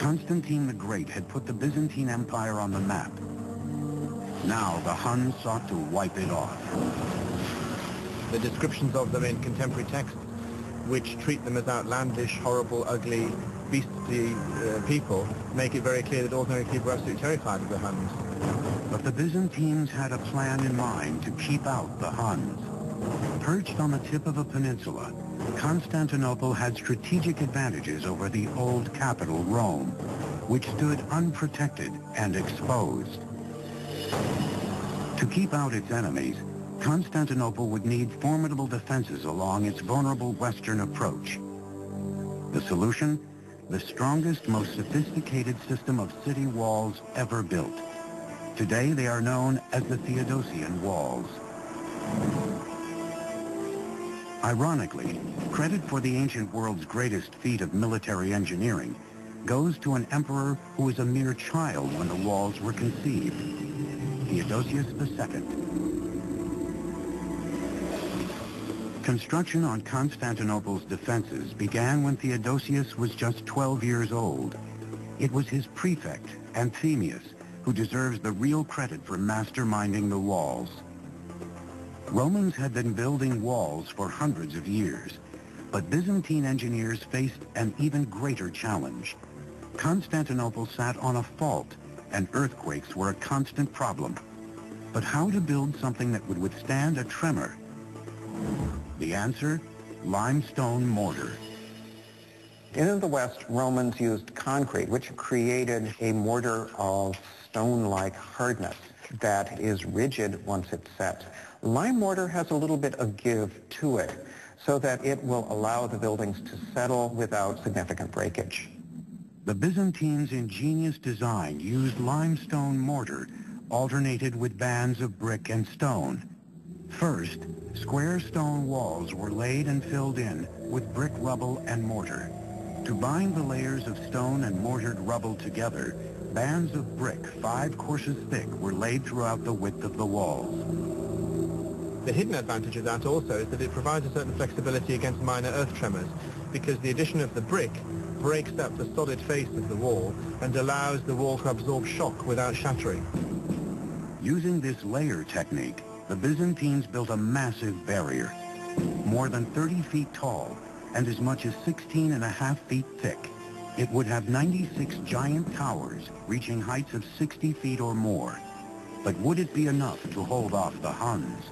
Constantine the Great had put the Byzantine Empire on the map. Now the Huns sought to wipe it off. The descriptions of them in contemporary texts, which treat them as outlandish, horrible, ugly, beastly people, make it very clear that ordinary people are absolutely terrified of the Huns. But the Byzantines had a plan in mind to keep out the Huns. Perched on the tip of a peninsula, Constantinople had strategic advantages over the old capital, Rome, which stood unprotected and exposed. To keep out its enemies, Constantinople would need formidable defenses along its vulnerable western approach. The solution? The strongest, most sophisticated system of city walls ever built. Today they are known as the Theodosian walls. Ironically, credit for the ancient world's greatest feat of military engineering goes to an emperor who was a mere child when the walls were conceived, Theodosius II. Construction on Constantinople's defenses began when Theodosius was just 12 years old. It was his prefect, Anthemius, who deserves the real credit for masterminding the walls. Romans had been building walls for hundreds of years, but Byzantine engineers faced an even greater challenge. Constantinople sat on a fault, and earthquakes were a constant problem. But how to build something that would withstand a tremor? The answer? Limestone mortar. In the West, Romans used concrete, which created a mortar of stone-like hardness that is rigid once it's set. Lime mortar has a little bit of give to it so that it will allow the buildings to settle without significant breakage. The Byzantines' ingenious design used limestone mortar alternated with bands of brick and stone. First, square stone walls were laid and filled in with brick rubble and mortar. To bind the layers of stone and mortared rubble together, bands of brick 5 courses thick were laid throughout the width of the walls. The hidden advantage of that also is that it provides a certain flexibility against minor earth tremors, because the addition of the brick breaks up the solid face of the wall and allows the wall to absorb shock without shattering. Using this layer technique, the Byzantines built a massive barrier, more than 30 feet tall and as much as 16.5 feet thick. It would have 96 giant towers reaching heights of 60 feet or more. But would it be enough to hold off the Huns?